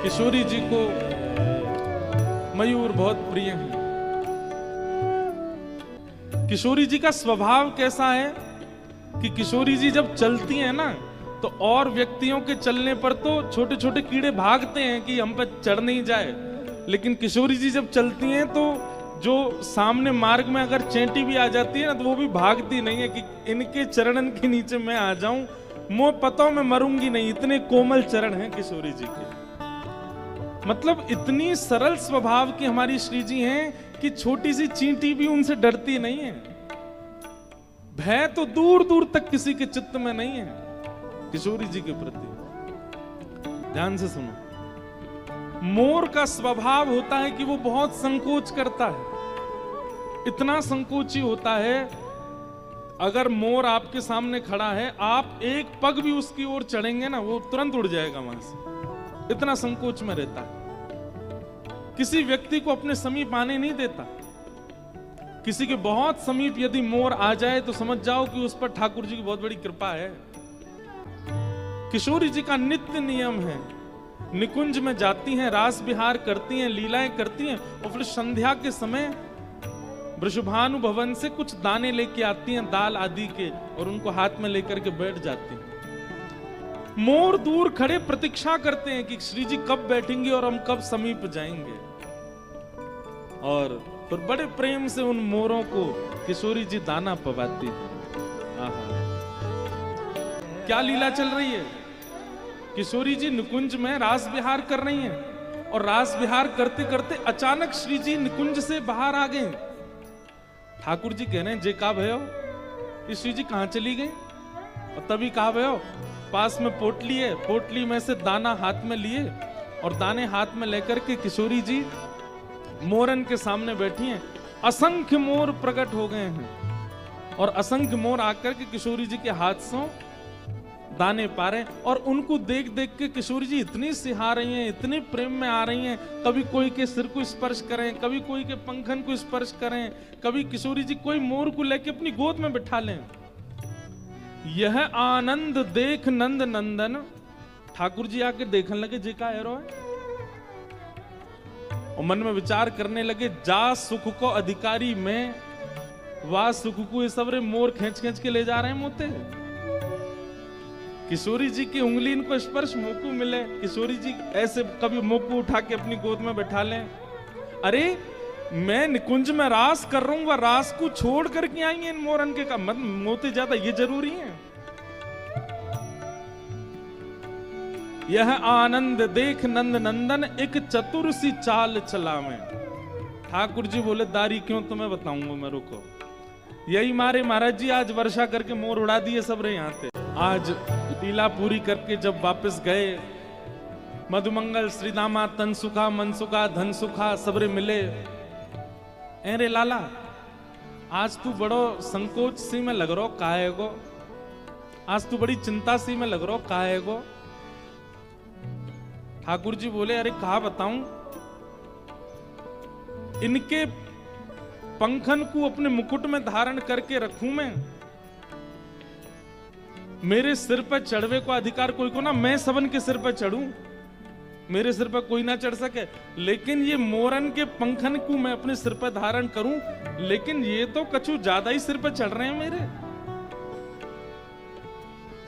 किशोरी जी को मयूर बहुत प्रिय हैं। किशोरी जी का स्वभाव कैसा है कि किशोरी जी जब चलती हैं ना तो और व्यक्तियों के चलने पर तो छोटे छोटे कीड़े भागते हैं कि हम पे चढ़ नहीं जाए, लेकिन किशोरी जी जब चलती हैं तो जो सामने मार्ग में अगर चेंटी भी आ जाती है ना तो वो भी भागती नहीं है कि इनके चरणन के नीचे मैं आ जाऊं, मुंह पतों में मरूंगी नहीं। इतने कोमल चरण हैं किशोरी जी के। मतलब इतनी सरल स्वभाव की हमारी श्री जी हैं कि छोटी सी चींटी भी उनसे डरती नहीं है। भय तो दूर दूर तक किसी के चित्त में नहीं है किशोरी जी के प्रति। ध्यान से सुनो, मोर का स्वभाव होता है कि वो बहुत संकोच करता है, इतना संकोची होता है। अगर मोर आपके सामने खड़ा है, आप एक पग भी उसकी ओर चढ़ेंगे ना वो तुरंत उड़ जाएगा वहां से, इतना संकोच में रहता है। किसी व्यक्ति को अपने समीप आने नहीं देता। किसी के बहुत समीप यदि मोर आ जाए तो समझ जाओ कि उस पर ठाकुर जी की बहुत बड़ी कृपा है। किशोरी जी का नित्य नियम है, निकुंज में जाती हैं, रास विहार करती हैं, लीलाएं करती हैं और फिर संध्या के समय वृषभानु भवन से कुछ दाने लेके आती हैं दाल आदि के, और उनको हाथ में लेकर के बैठ जाती हैं। मोर दूर खड़े प्रतीक्षा करते हैं कि श्री जी कब बैठेंगे और हम कब समीप जाएंगे, और फिर बड़े प्रेम से उन मोरों को किशोरी जी दाना पवाती है। क्या लीला चल रही है। किशोरी जी निकुंज में रास विहार कर रही हैं और रास विहार करते करते अचानक श्री जी निकुंज से बाहर आ गए। ठाकुर जी कह रहे हैं जे का भयो, ये श्री जी कहां चली गई। और तभी कहा भयो, पास में पोटली है, पोटली में से दाना हाथ में लिए और दाने हाथ में लेकर के किशोरी जी मोरन के सामने बैठी हैं। असंख्य मोर प्रकट हो गए हैं और असंख्य मोर आकर के किशोरी जी के हाथ से दाने पा रहे हैं, और उनको देख देख के किशोरी जी इतनी सिहा रही हैं, इतने प्रेम में आ रही हैं। कभी कोई के सिर को स्पर्श करें, कभी कोई के पंखन को स्पर्श करें, कभी किशोरी जी कोई मोर को लेके अपनी गोद में बिठा लें। यह आनंद देख नंद नंदन, ठाकुर जी आके देखने लगे जे का एरो है, और मन में विचार करने लगे जा सुख को अधिकारी में, वाह सुख को ये सबरे मोर खींच खींच के ले जा रहे हैं मोते। किशोरी जी की उंगली इनको स्पर्श मोकू मिले, किशोरी जी ऐसे कभी मोकू उठा के अपनी गोद में बैठा लें। अरे मैं निकुंज में रास कर रहा हूं, वह रास को छोड़ करके आई हैं इन मोरन के का मत मोते ज्यादा ये जरूरी है। यह आनंद देख नंद नंदन एक चतुर सी चाल चलावें। ठाकुर जी बोले दारी क्यों तुम्हें बताऊंगा मैं, रुको। यही मारे महाराज जी आज वर्षा करके मोर उड़ा दिए सब रे यहाँ थे। आज लीला पूरी करके जब वापस गए, मधुमंगल श्रीदामा तनसुखा मनसुखा धनसुखा सबरे मिले। अरे लाला आज तू बड़ो संकोच सी में लग रहो काहे गो, आज तू बड़ी चिंता सी में लग रहो काहे गो। ठाकुर जी बोले अरे कहा बताऊं, इनके पंखन को अपने मुकुट में धारण करके रखूं मेरे सिर पर चढ़वे को अधिकार कोई को ना, मैं सबन के सिर पर चढ़ूं, मेरे सिर पर कोई ना चढ़ सके। लेकिन ये मोरन के पंखन को मैं अपने सिर पर धारण करूं, लेकिन ये तो कछु ज्यादा ही सिर पर चढ़ रहे हैं मेरे।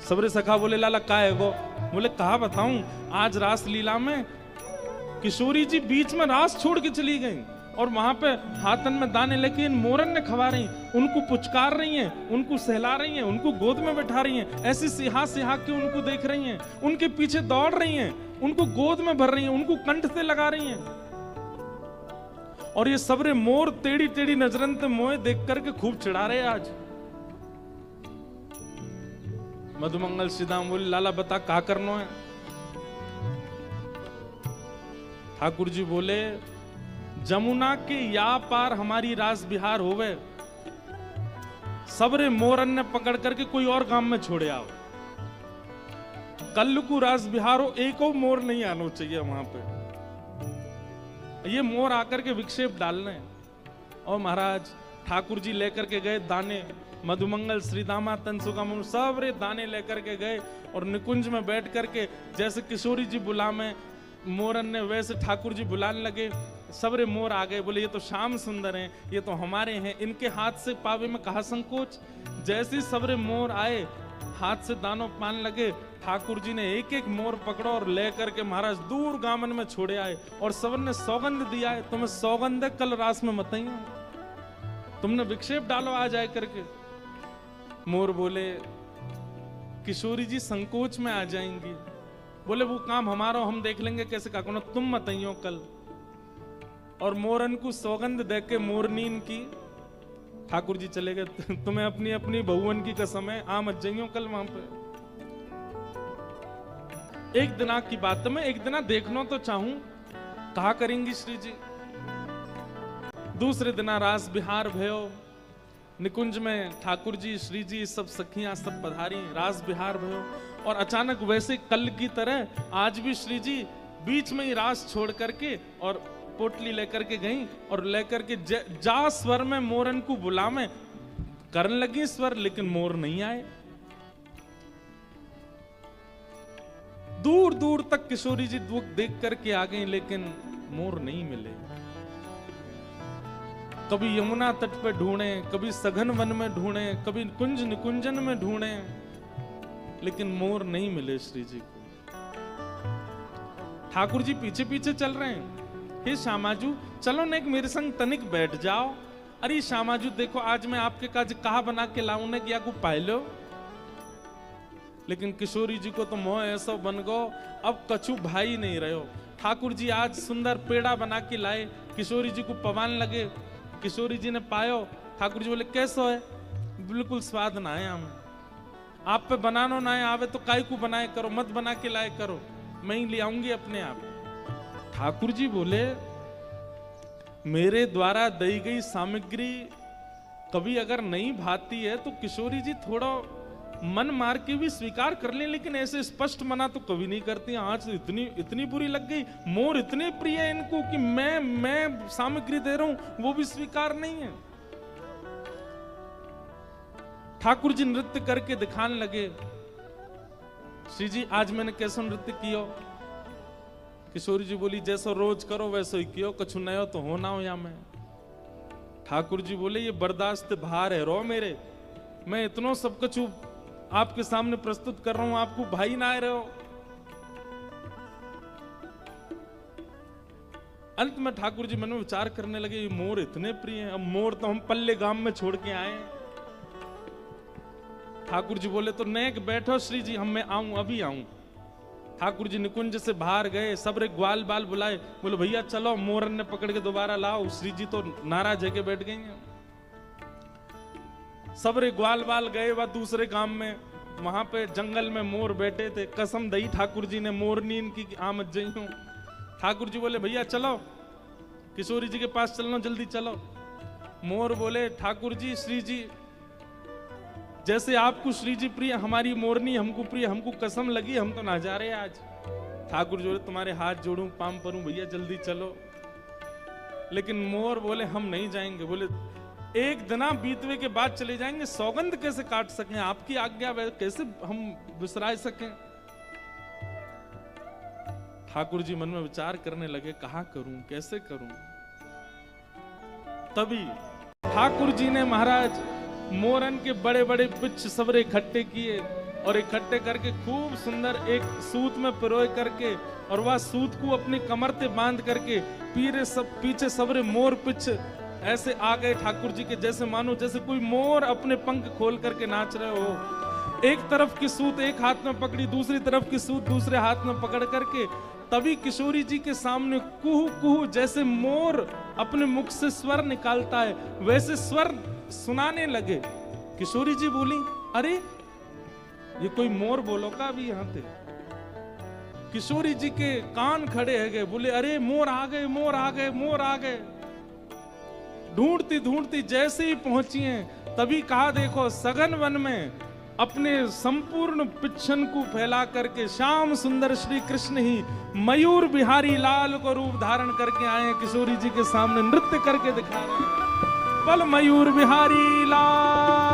सबरे सखा बोले लाला का है वो, बोले कहा बताऊं, आज रास लीला में किशोरी जी बीच में रास छोड़ के चली गई और वहां पे हाथन में दाने लेके इन मोरन ने खवा रही, उनको पुचकार रही हैं, उनको सहला रही हैं, उनको गोद में बैठा रही हैं, ऐसी सिहा सिहा के उनको देख रही हैं, उनके पीछे दौड़ रही हैं, उनको गोद में भर रही हैं, उनको कंठ से लगा रही हैं। और ये सबरे मोर टेढ़ी टेढ़ी नजरन ते मोए देख करके खूब चिढ़ा रहे आज। मधुमंगल श्रीदाम बोले लाला बता का करना है। ठाकुर जी बोले जमुना के या पार हमारी रास बिहार होवे, सबरे मोरन ने पकड़ करके कोई और गांव में छोड़े आओ। कल को रास बिहार हो, एक और मोर नहीं आना चाहिए वहां पे। ये मोर आकर के विक्षेप डालने। और महाराज ठाकुर जी लेकर के गए दाने, मधुमंगल श्रीदामा तनसुखा सब रे दाने लेकर के गए और निकुंज में बैठ करके जैसे किशोरी जी बुला में मोरन ने वैसे ठाकुर जी बुलाने लगे, सबरे मोर आ गए, बोले ये तो श्याम सुंदर हैं, ये तो हमारे हैं, इनके हाथ से पावे में कहा संकोच। जैसे ही सबरे मोर आए, हाथ से दानों पान लगे, ठाकुर जी ने एक एक मोर पकड़ो और लेकर के महाराज दूर गामन में छोड़े आए, और सबन ने सौगंध दिया है, तुम्हें सौगंध है कल रास में मत आइयो, तुमने विक्षेप डालो आ जाए करके। मोर बोले किशोरी जी संकोच में आ जाएंगी, बोले वो काम हमारा हम देख लेंगे कैसे, का तुम मत आइयो कल। और मोरन को सौगंध दे के मोरनीन की ठाकुर जी चले गए, तुम्हें अपनी अपनी बहुवन की कसम है, आ मत जाइयो कल वहां पे। एक दिना की बात में एक दिना देखना तो चाहूं, कहा करेंगी श्री जी। दूसरे दिना रास बिहार भयो, निकुंज में ठाकुर जी श्री जी सब सखियां सब पधारी, रास बिहार भयो। और अचानक वैसे कल की तरह आज भी श्री जी बीच में ही रास छोड़ करके और पोटली लेकर के गई, और लेकर के जा स्वर में मोरन को बुला में करने लगी स्वर, लेकिन मोर नहीं आए। दूर दूर तक किशोरी जी दुख देख करके आ गई, लेकिन मोर नहीं मिले। कभी यमुना तट पे ढूंढे, कभी सघन वन में ढूंढे, कभी कुंज निकुंजन में ढूंढे, लेकिन मोर नहीं मिले श्री जी को। ठाकुर जी पीछे पीछे चल रहे हैं, हे श्यामाजू चलो न एक मेरे संग तनिक बैठ जाओ। अरे श्यामाजू देखो आज मैं आपके काज कहा बना के लाऊं ने किया को पाए लो। लेकिन किशोरी जी को तो मोह ऐसा बन गो, अब कछु भाई नहीं रहो। ठाकुर जी आज सुंदर पेड़ा बना के लाए, किशोरी जी को पवान लगे, किशोरी जी ने पायो। ठाकुर जी बोले कैसो है, बिल्कुल स्वाद ना है, हम आप पे बनानो ना आवे तो काय को बनाए करो, मत बना के लाए करो, मैं ही ले आऊंगी अपने आप। ठाकुर जी बोले मेरे द्वारा दी गई सामग्री कभी अगर नहीं भाती है तो किशोरी जी थोड़ा मन मार के भी स्वीकार कर ले, लेकिन ऐसे स्पष्ट मना तो कभी नहीं करती। आज तो इतनी बुरी लग गई, मोर इतने प्रिय है इनको कि मैं सामग्री दे रहा हूं वो भी स्वीकार नहीं है। ठाकुर जी नृत्य करके दिखाने लगे, श्री जी आज मैंने कैसा नृत्य किया। किशोरी जी बोली जैसा रोज करो वैसा ही कियो, कछु नयो तो हो ना हो या मैं। ठाकुर जी बोले ये बर्दाश्त भार है रो मेरे, मैं इतना सब कछु आपके सामने प्रस्तुत कर रहा हूं, आपको भाई ना आए रहे हो। अंत में ठाकुर जी मन में विचार करने लगे ये मोर इतने प्रिय हैं, अब मोर तो हम पल्ले गांव में छोड़ के आए। ठाकुर जी बोले तो नेक बैठो श्री जी, हम मैं आऊं अभी आऊं। ठाकुर जी निकुंज से बाहर गए, सबरे ग्वाल बाल बुलाए, बोले भैया चलो, मोरन ने पकड़ के दोबारा लाओ। श्री जी तो नाराज है के बैठ गई हैं। सबरे ग्वाल बाल गए वह दूसरे गांव में, वहां पे जंगल में मोर बैठे थे। कसम दई ठाकुर जी ने मोरनीन की आमद जई हूं। ठाकुर जी बोले भैया चलो, किशोरी जी के पास चलना, जल्दी चलो। मोर बोले ठाकुर जी श्री जी जैसे आपको श्री जी प्रिय, हमारी मोरनी हमको प्रिय, हमको कसम लगी हम तो ना जा रहे आज। ठाकुर जी तुम्हारे हाथ जोड़ूं पाम परूं, भैया जल्दी चलो। लेकिन मोर बोले हम नहीं जाएंगे। बोले एक दिना बीतवे के बाद चले जाएंगे, सौगंध कैसे काट सकें, आपकी आज्ञा कैसे हम विसराय सकें। ठाकुर जी मन में विचार करने लगे कहा करूं कैसे करूं। तभी ठाकुर जी ने महाराज मोरन के बड़े बड़े पिच्छ सबरे इकट्ठे किए, और इकट्ठे करके खूब सुंदर एक सूत में पिरोए करके, और वह सूत को अपनी कमर पे बांध करके पीछे सबरे मोर पिच्छ ऐसे आ गए ठाकुर जी के, जैसे मानो जैसे कोई मोर अपने पंख खोल करके नाच रहे हो। एक तरफ की सूत एक हाथ में पकड़ी, दूसरी तरफ की सूत दूसरे हाथ में पकड़ करके, तभी किशोरी जी के सामने कुहू कुहू जैसे मोर अपने मुख से स्वर निकालता है वैसे स्वर सुनाने लगे। किशोरी जी बोली अरे ये कोई मोर बोलो का अभी यहां थे। किशोरी जी के कान खड़े है गए, बोले अरे मोर आ गए, मोर आ गए, मोर आ गए। ढूंढती ढूंढती जैसे ही पहुंची हैं, तभी कहा देखो सघन वन में अपने संपूर्ण पिच्छन को फैला करके श्याम सुंदर श्री कृष्ण ही मयूर बिहारी लाल को रूप धारण करके आए हैं, किशोरी जी के सामने नृत्य करके दिखा रहे हैं। बल मयूर बिहारी लाल।